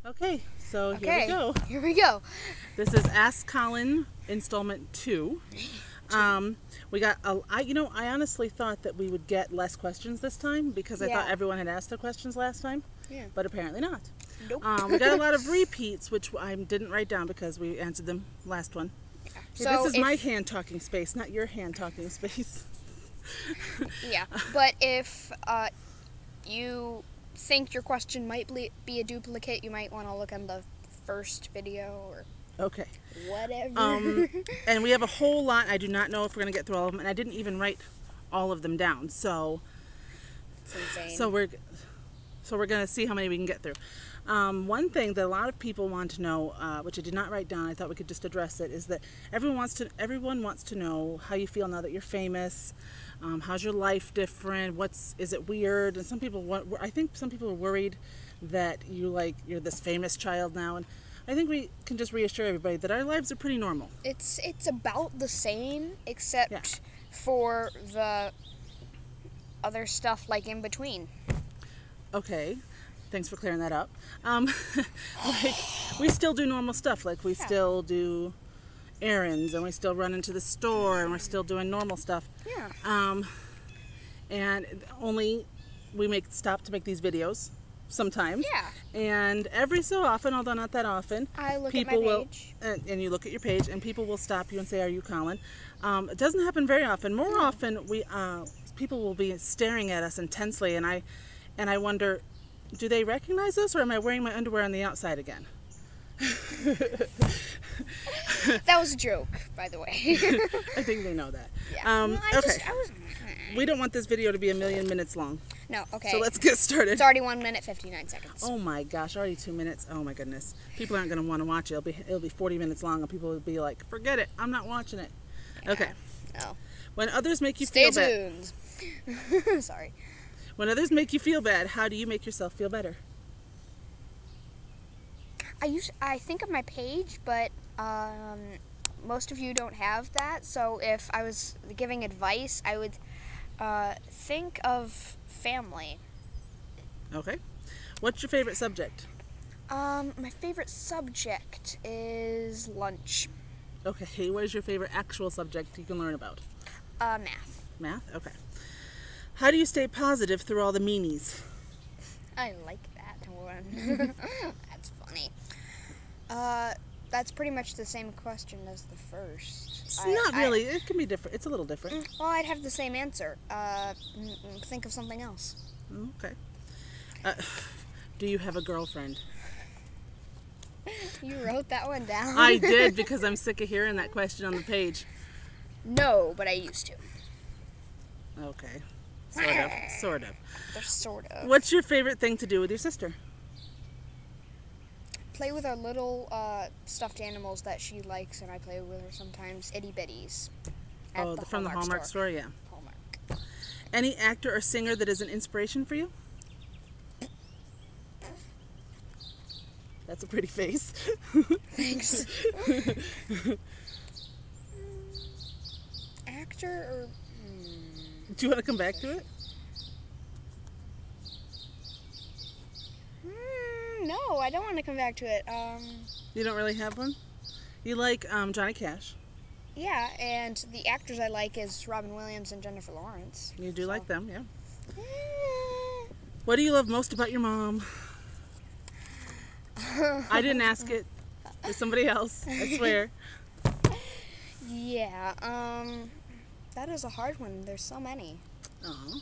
Okay, so here we Okay, go. here we go. This is Ask Colin installment 2. We got I honestly thought that we would get less questions this time because I thought Yeah. everyone had asked their questions last time, Yeah. but apparently not. Nope. We got a lot of repeats, which I didn't write down because we answered them last one. Okay, So this is my if- hand talking space, not your hand talking space. Yeah, but if you think your question might be a duplicate, you might want to look on the first video or Okay. whatever. And we have a whole lot. I do not know if we're going to get through all of them, and I didn't even write all of them down. So It's insane. So we're going to see how many we can get through. One thing that a lot of people want to know, which I did not write down, I thought we could just address it, is that everyone wants to know how you feel now that you're famous. How's your life different? Is it weird? And I think some people are worried that you're this famous child now, and I think we can just reassure everybody that our lives are pretty normal. It's about the same, except Yeah. for the other stuff like in between. Okay, thanks for clearing that up. Like, we still do normal stuff, like we still do errands, and we still run into the store, and we're still doing normal stuff. Yeah. And only we stop to make these videos sometimes. Yeah. And every so often, although not that often, I look at my people will, page. and you look at your page, and people will stop you and say, "Are you Colin?" It doesn't happen very often. More often, people will be staring at us intensely, and I wonder, do they recognize us, or am I wearing my underwear on the outside again? That was a joke, by the way. I think they know that. Yeah. Okay. We don't want this video to be 1,000,000 minutes long. No, okay. So let's get started. It's already 1 minute 59 seconds. Oh my gosh, already 2 minutes. Oh my goodness. People aren't going to want to watch it. It'll be 40 minutes long, and people will be like, forget it. I'm not watching it. Okay. No. When others make you Stay feel bad. tuned. Sorry. When others make you feel bad, how do you make yourself feel better? I think of my page, but most of you don't have that. So if I was giving advice, I would think of family. Okay. What's your favorite subject? My favorite subject is lunch. Okay. What is your favorite actual subject you can learn about? Math. Math? Okay. How do you stay positive through all the meanies? I like that one. That's funny. That's pretty much the same question as the first. It's not really. It can be different. It's a little different. Well, I'd have the same answer. Think of something else. Okay. Do you have a girlfriend? You wrote that one down. I did, because I'm sick of hearing that question on the page. No, but I used to. Okay. Sort of. Sort of. They're sort of. What's your favorite thing to do with your sister? Play with our little stuffed animals that she likes, and I play with her sometimes. Itty bitties. From the Hallmark store, yeah. Hallmark. Any actor or singer that is an inspiration for you? That's a pretty face. Thanks. Actor or... Do you want to come back to it? No, I don't want to come back to it. You don't really have one? You like Johnny Cash. Yeah, and the actors I like is Robin Williams and Jennifer Lawrence. You do like them, yeah. Eh. What do you love most about your mom? I didn't ask it. It was somebody else, I swear. Yeah, that is a hard one. There's so many. Aw.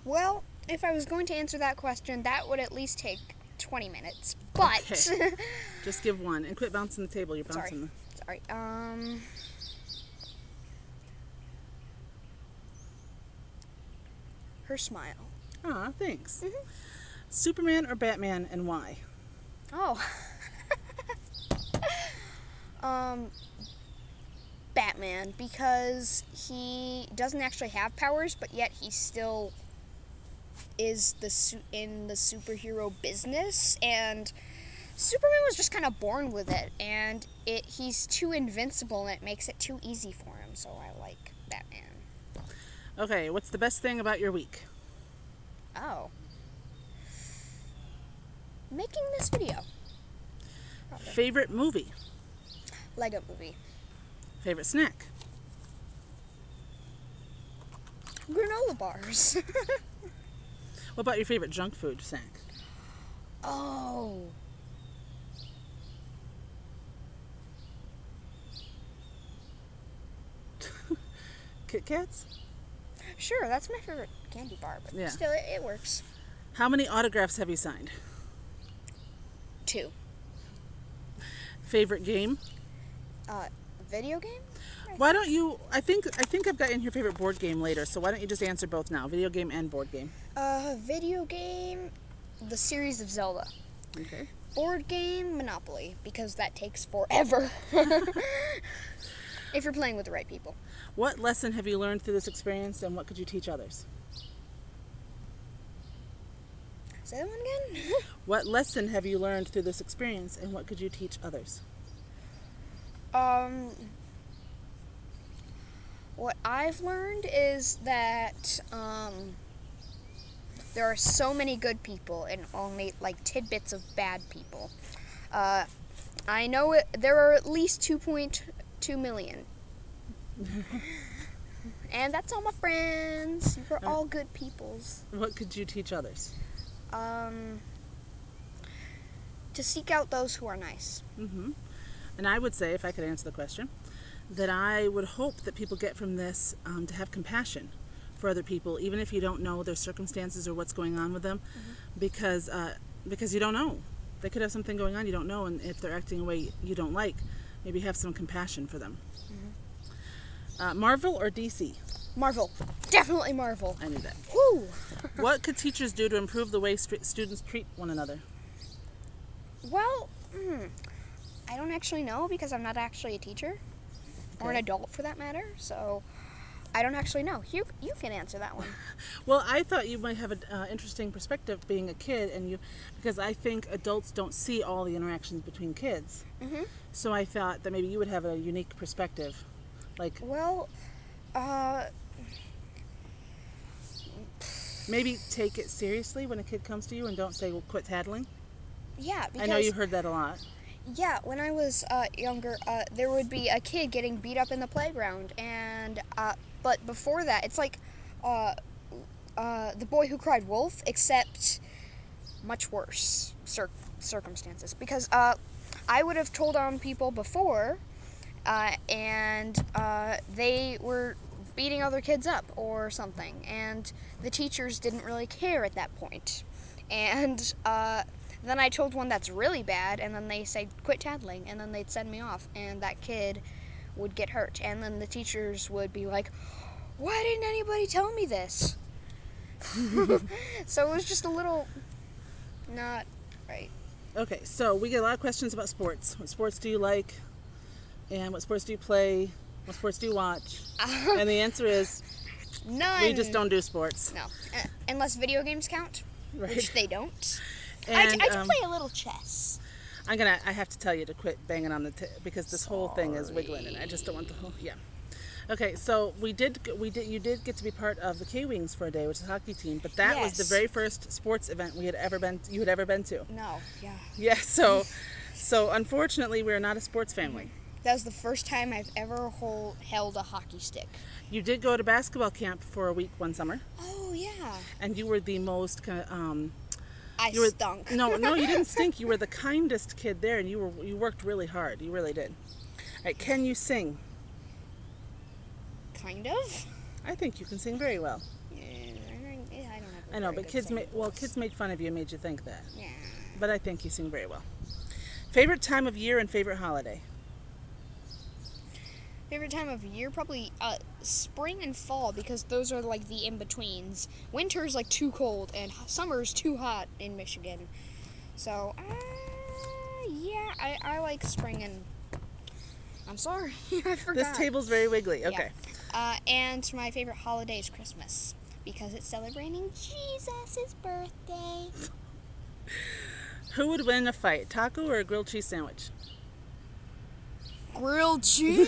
Well, if I was going to answer that question, that would at least take 20 minutes. But Okay. Just give one and quit bouncing the table. You're bouncing. Sorry. Her smile. Aw, thanks. Superman or Batman, and why? Oh. Batman, because he doesn't actually have powers, but yet he still is in the superhero business, and Superman was just kind of born with it, and he's too invincible, and it makes it too easy for him, so I like Batman. Okay, what's the best thing about your week? Oh. making this video. Probably. Favorite movie? Lego movie. Favorite snack? Granola bars. What about your favorite junk food snack? Oh. Kit Kats? Sure, that's my favorite candy bar, but Yeah. still, it works. How many autographs have you signed? 2. Favorite game? Video game? Why don't you, I think I've got in your favorite board game later, so why don't you just answer both now, video game and board game? Video game, the series of Zelda. Okay. Board game, Monopoly, because that takes forever. If you're playing with the right people. What lesson have you learned through this experience, and what could you teach others? Say that one again? What lesson have you learned through this experience, and what could you teach others? What I've learned is that there are so many good people and only like tidbits of bad people. I know there are at least 2.2 million. And that's all my friends. We're all good peoples. What could you teach others? To seek out those who are nice. Mm-hmm. And I would say, if I could answer the question, that I would hope that people get from this to have compassion for other people, even if you don't know their circumstances or what's going on with them, because you don't know. They could have something going on you don't know, and if they're acting a way you don't like, maybe have some compassion for them. Marvel or DC? Marvel. Definitely Marvel. I knew that. Woo! What could teachers do to improve the way students treat one another? Well, I don't actually know because I'm not actually a teacher. Or an adult for that matter, so I don't actually know. You can answer that one. Well, I thought you might have an interesting perspective being a kid, because I think adults don't see all the interactions between kids. So I thought that maybe you would have a unique perspective. Like, well, maybe take it seriously when a kid comes to you and don't say, well, quit tattling. Yeah, because I know you heard that a lot. Yeah, when I was younger, there would be a kid getting beat up in the playground, and but before that, it's like The Boy Who Cried Wolf, except much worse circumstances. Because I would have told on people before, and they were beating other kids up or something, and the teachers didn't really care at that point. And then I told one that's really bad, and then they say, quit tattling, and then they'd send me off, and that kid would get hurt. And then the teachers would be like, why didn't anybody tell me this? So it was just a little not right. Okay, so we get a lot of questions about sports. What sports do you like? And what sports do you play? What sports do you watch? And the answer is, none. we just don't do sports. No, unless video games count, Right. which they don't. And, I do play a little chess. I have to tell you to quit banging on because this whole thing is wiggling, and I just don't want the whole. Yeah. Okay, so you did get to be part of the K-Wings for a day, which is a hockey team, but that was the very first sports event you had ever been to. No, yeah. Yeah. So unfortunately, we're not a sports family. That was the first time I've ever held a hockey stick. You did go to basketball camp for a week one summer. Oh yeah. And you were the most I stunk. No, you didn't stink. You were the kindest kid there, and you worked really hard. You really did. All right, can you sing? Kind of. I think you can sing very well. Yeah, I don't have. I know, but kids made fun of you and made you think that. Yeah. But I think you sing very well. Favorite time of year and favorite holiday? Favorite time of year, probably spring and fall, because those are like the in-betweens. Winter's like too cold, and summer's too hot in Michigan. So, yeah, I like spring and... I'm sorry, I forgot. This table's very wiggly. Okay. Yeah. And my favorite holiday is Christmas, because it's celebrating Jesus' birthday. Who would win a fight, taco or a grilled cheese sandwich? Grilled cheese?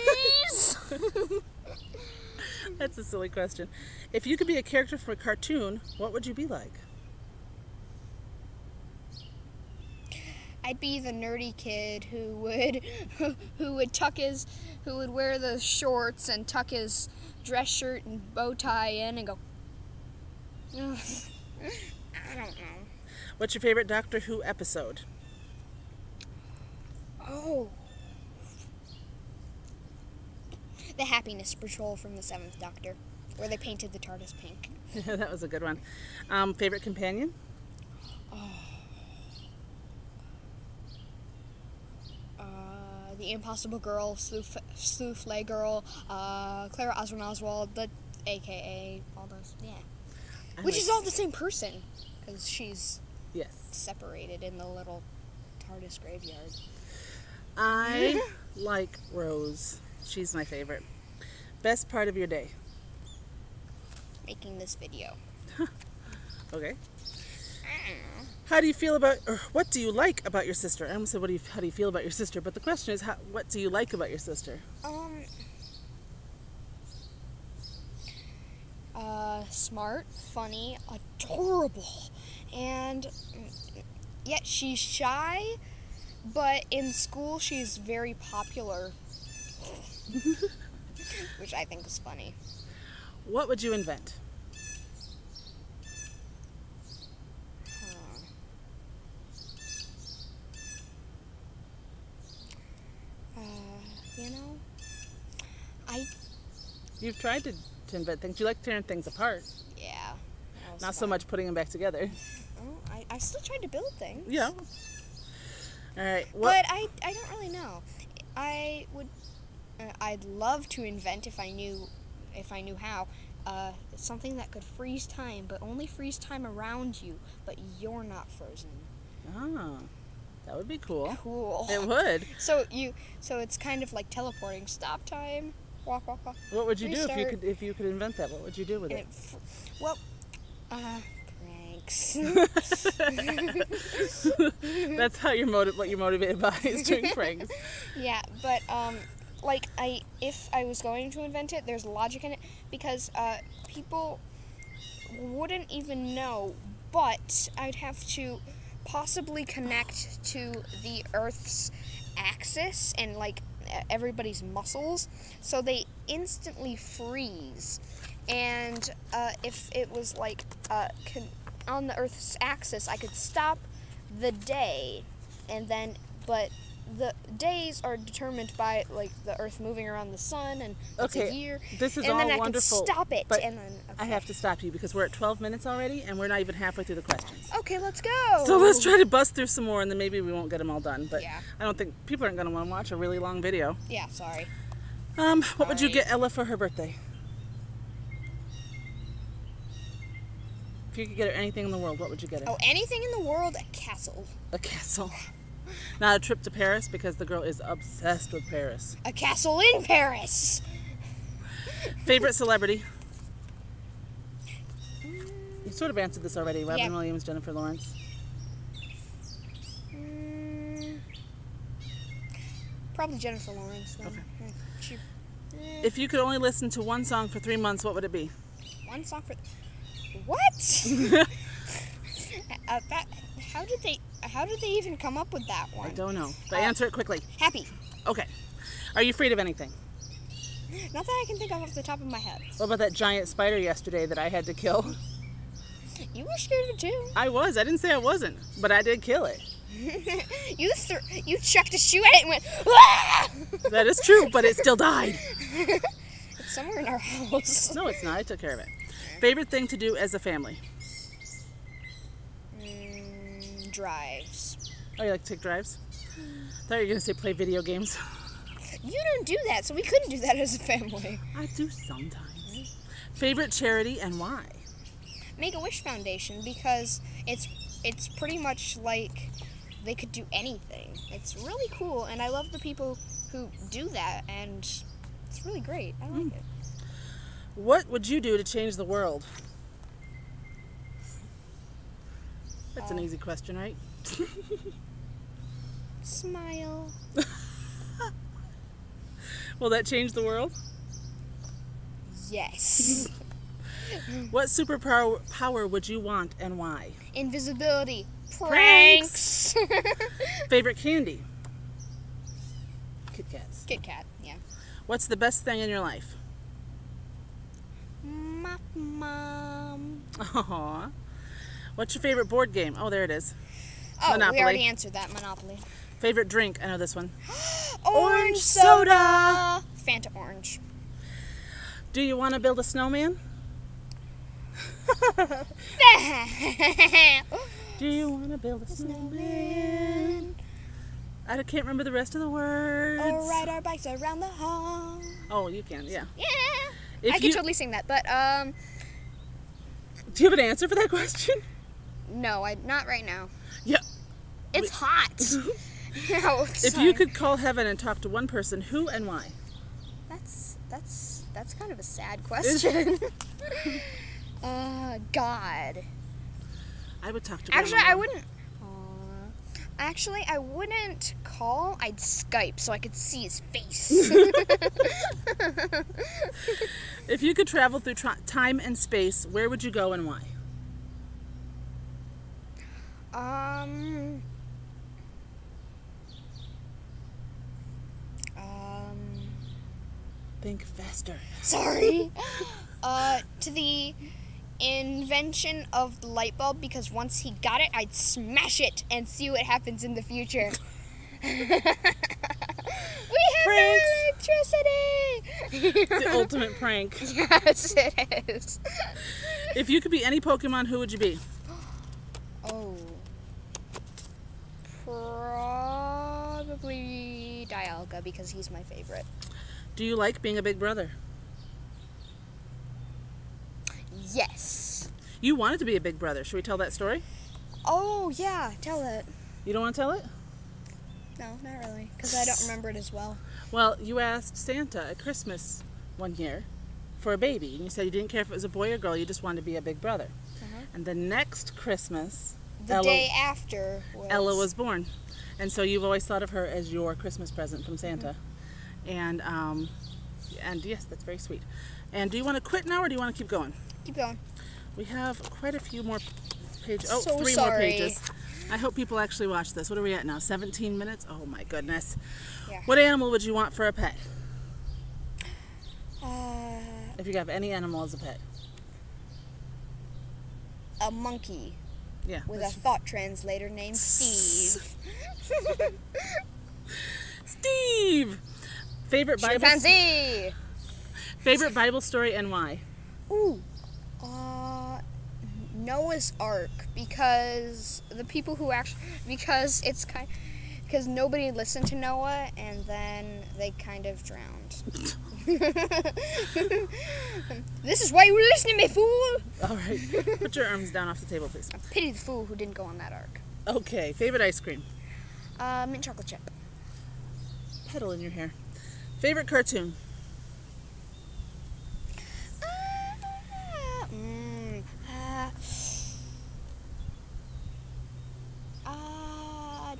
That's a silly question. If you could be a character for a cartoon, what would you be like? I'd be the nerdy kid who would who would wear the shorts and tuck his dress shirt and bow tie in and go. I don't know. What's your favorite Doctor Who episode? Oh. The Happiness Patrol from the 7th Doctor, where they painted the TARDIS pink. That was a good one. Favorite companion? The Impossible Girl, Sleuth Girl, Clara Osborne Oswald, aka all those, yeah. Which is all the same person, because she's separated in the little TARDIS graveyard. I like Rose. She's my favorite. Best part of your day? Making this video. Okay. How do you feel about, or what do you like about your sister? I almost said, how do you feel about your sister? But the question is, what do you like about your sister? Smart, funny, adorable, and yet she's shy, but in school she's very popular, which I think is funny. What would you invent? You've tried to invent things. You like tearing things apart. Yeah. Not so much putting them back together. Oh, I still tried to build things. Yeah. All right. But I don't really know. I'd love to invent if I knew how. Something that could freeze time, but only freeze time around you, but you're not frozen. Ah, that would be cool. Cool. It would. So it's kind of like teleporting. Stop time. Walk. What would you Restart. do if you could invent that? What would you do with it? Pranks. That's how what you're motivated by is doing pranks. Yeah, but if I was going to invent it, there's logic in it because people wouldn't even know, but I'd have to possibly connect to the Earth's axis and everybody's muscles, so they instantly freeze. And if it was on the Earth's axis, I could stop the day, but the days are determined by the Earth moving around the sun, and it's a year. This is and all then I wonderful. Could stop it, but and then I have to stop you because we're at 12 minutes already, and we're not even halfway through the questions. Okay, let's go. So let's try to bust through some more, and then maybe we won't get them all done. But yeah. I don't think people aren't going to want to watch a really long video. Yeah, sorry. What would you get Ella for her birthday? If you could get her anything in the world, what would you get her? Oh, anything in the world, a castle. A castle. Not a trip to Paris, because the girl is obsessed with Paris. A castle in Paris. Favorite celebrity? You sort of answered this already. Robin Williams, Jennifer Lawrence. Probably Jennifer Lawrence, then. Okay. If you could only listen to one song for 3 months, what would it be? One song for... What? How did they even come up with that one? I don't know. But answer it quickly. Happy. Okay. Are you afraid of anything? Not that I can think of off the top of my head. What about that giant spider yesterday that I had to kill? You were scared of it too. I was. I didn't say I wasn't, but I did kill it. You chucked a shoe at it and went, "Ah!" That is true, but it still died. It's somewhere in our house. No, it's not. I took care of it. Favorite thing to do as a family? Drives. Oh, you like to take drives? I thought you were going to say play video games. You don't do that, so we couldn't do that as a family. I do sometimes. Favorite charity and why? Make-A-Wish Foundation, because it's pretty much like they could do anything. It's really cool, and I love the people who do that, and it's really great. I like it. What would you do to change the world? That's an easy question, right? Smile. Will that change the world? Yes. What superpower would you want and why? Invisibility. Pranks. Pranks. Favorite candy? Kit Kats. Kit Kat, yeah. What's the best thing in your life? My mom. Aww. What's your favorite board game? Oh, there it is. Oh, Monopoly. we already answered that. Monopoly. Favorite drink? I know this one. Orange soda. Fanta orange. Do you want to build a snowman? Do you want to build a snowman? I can't remember the rest of the words. Or ride our bikes around the hall. Oh, you can, yeah. Yeah. I could totally sing that, but do you have an answer for that question? no, not right now. Yeah. It's hot. No, If you could call heaven and talk to one person, who and why? That's kind of a sad question. God. I would talk to Actually, Grandma. I wouldn't. Actually, I wouldn't call. I'd Skype so I could see his face. If you could travel through time and space, where would you go and why? Think faster. Sorry. To the invention of the light bulb, because once he got it, I'd smash it and see what happens in the future. We have no electricity! It's the ultimate prank. Yes, it is. If you could be any Pokemon, who would you be? Oh. Probably Dialga, because he's my favorite. Do you like being a big brother? Yes. You wanted to be a big brother. Should we tell that story? Oh, yeah, tell it. You don't want to tell it? No, not really, because I don't remember it as well. Well, you asked Santa at Christmas one year for a baby, and you said you didn't care if it was a boy or girl, you just wanted to be a big brother. And the next Christmas, The day after Ella was born. And so you've always thought of her as your Christmas present from Santa. And yes, that's very sweet. And do you want to quit now or do you want to keep going? Keep going. We have quite a few more pages. Oh, So 3 sorry. more pages. I hope people actually watch this. What are we at now? 17 minutes? Oh my goodness. Yeah. What animal would you want for a pet? Uh, If you could have any animal as a pet. a monkey Yeah. with a thought translator named Steve. Steve! Favorite Bible Chimpanzee! Favorite Bible story and why? Ooh. Noah's Ark, because the people who actually, because nobody listened to Noah, and then they kind of drowned. This is why you listen to me, fool! All right. Put your arms down off the table, please. I pity the fool who didn't go on that ark. Okay. Favorite ice cream? Mint chocolate chip. Petal in your hair. Favorite cartoon?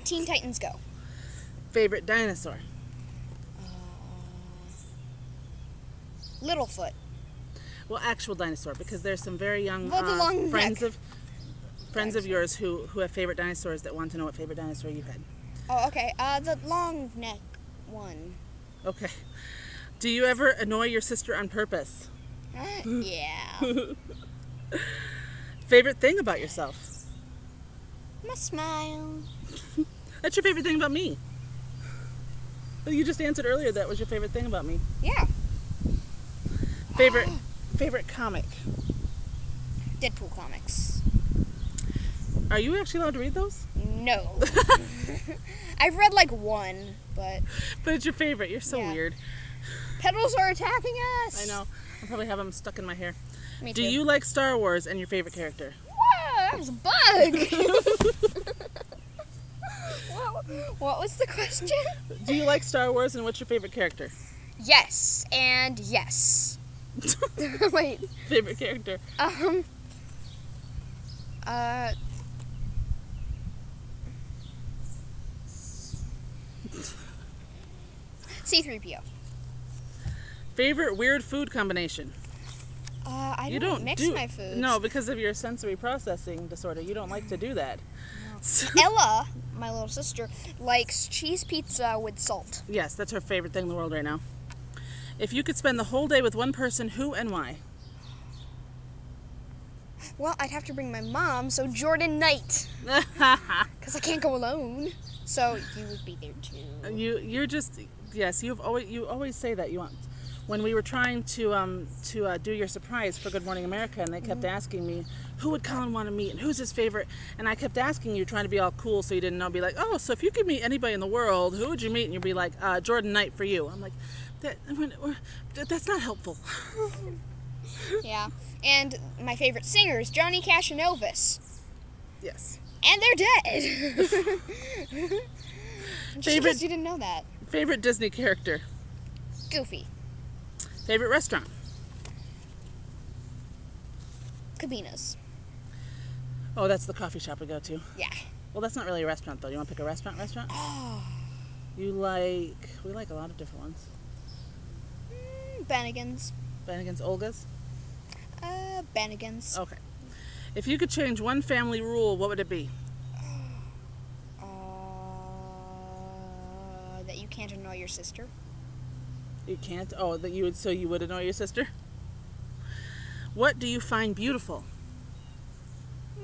Teen Titans Go. Favorite dinosaur? Littlefoot. Well, actual dinosaur, because there's some very young Well, the long friends neck. of yours who have favorite dinosaurs that want to know what favorite dinosaur you had. Oh, okay. The long neck one. Okay. Do you ever annoy your sister on purpose? Yeah. Favorite thing about yourself? My smile. That's your favorite thing about me. Well, you just answered earlier that was your favorite thing about me. Yeah. Favorite comic? Deadpool comics. Are you actually allowed to read those? No. I've read like one, but it's your favorite. You're so Yeah. weird. petals are attacking us. I know. I probably have them stuck in my hair. Me Do too. you like Star Wars and your favorite character? Whoa, that was a bug. What was the question? Do you like Star Wars and what's your favorite character? Yes, and yes. Wait. Favorite character? C-3PO. Favorite weird food combination? I You don't mix my foods. No, because of your sensory processing disorder. You don't like to do that. So, Ella, my little sister, likes cheese pizza with salt. yes, that's her favorite thing in the world right now. If you could spend the whole day with one person, who and why? Well, I'd have to bring my mom, so Jordan Knight. Because I can't go alone. So you would be there too. You're just, yes, you always say that you want. When we were trying to do your surprise for Good Morning America, and they kept asking me, who would Colin want to meet and who's his favorite? And I kept asking you, trying to be all cool so you didn't know, be like, oh, so if you could meet anybody in the world, who would you meet? And you'd be like, Jordan Knight for you. I'm like, that's not helpful. Yeah. And my favorite singers, Johnny Cash and Elvis. Yes. And they're dead. Just because you didn't know that. Favorite Disney character? Goofy. Favorite restaurant? Cabina's. Oh, that's the coffee shop we go to. Yeah. Well, that's not really a restaurant, though. You want to pick a restaurant? Oh. We like a lot of different ones. Bennigan's. Bennigan's, Olga's? Bennigan's. Okay. If you could change one family rule, what would it be? That you can't annoy your sister. You can't? Oh, that you would, so you would annoy your sister? What do you find beautiful?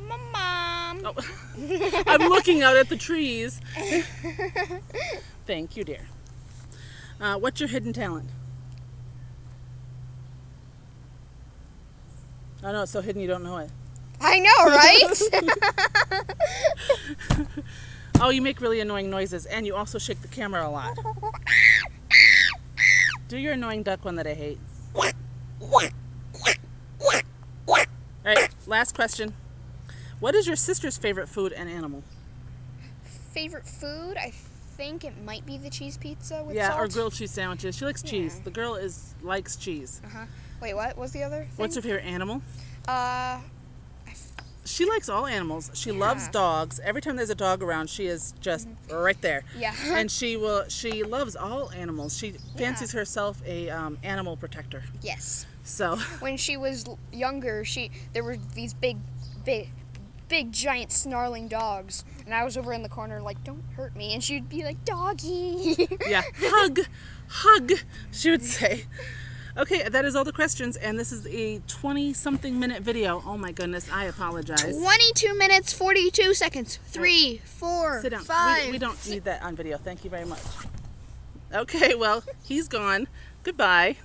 My mom. Oh. I'm looking out at the trees. Thank you, dear. What's your hidden talent? Oh, no, it's so hidden you don't know it. I know, right? Oh, you make really annoying noises, and you also shake the camera a lot. Do your annoying duck one that I hate. Alright, last question. What is your sister's favorite food and animal? Favorite food? I think it might be the cheese pizza with Yeah, salt. or grilled cheese sandwiches. She likes cheese. Yeah. The girl likes cheese. Uh-huh. Wait, what was the other thing? What's her favorite animal? She likes all animals. She loves dogs. Every time there's a dog around, she is just right there. Yeah. And she loves all animals. She fancies herself a animal protector. Yes. So When she was younger, there were these big, giant snarling dogs, and I was over in the corner like, "Don't hurt me," and she'd be like, "Doggy." yeah, hug, she would say. Okay, that is all the questions, and this is a 20-something minute video. Oh my goodness, I apologize. 22 minutes, 42 seconds. 3, 4, Sit down. 5. We don't need that on video. Thank you very much. Okay, well, he's gone. Goodbye.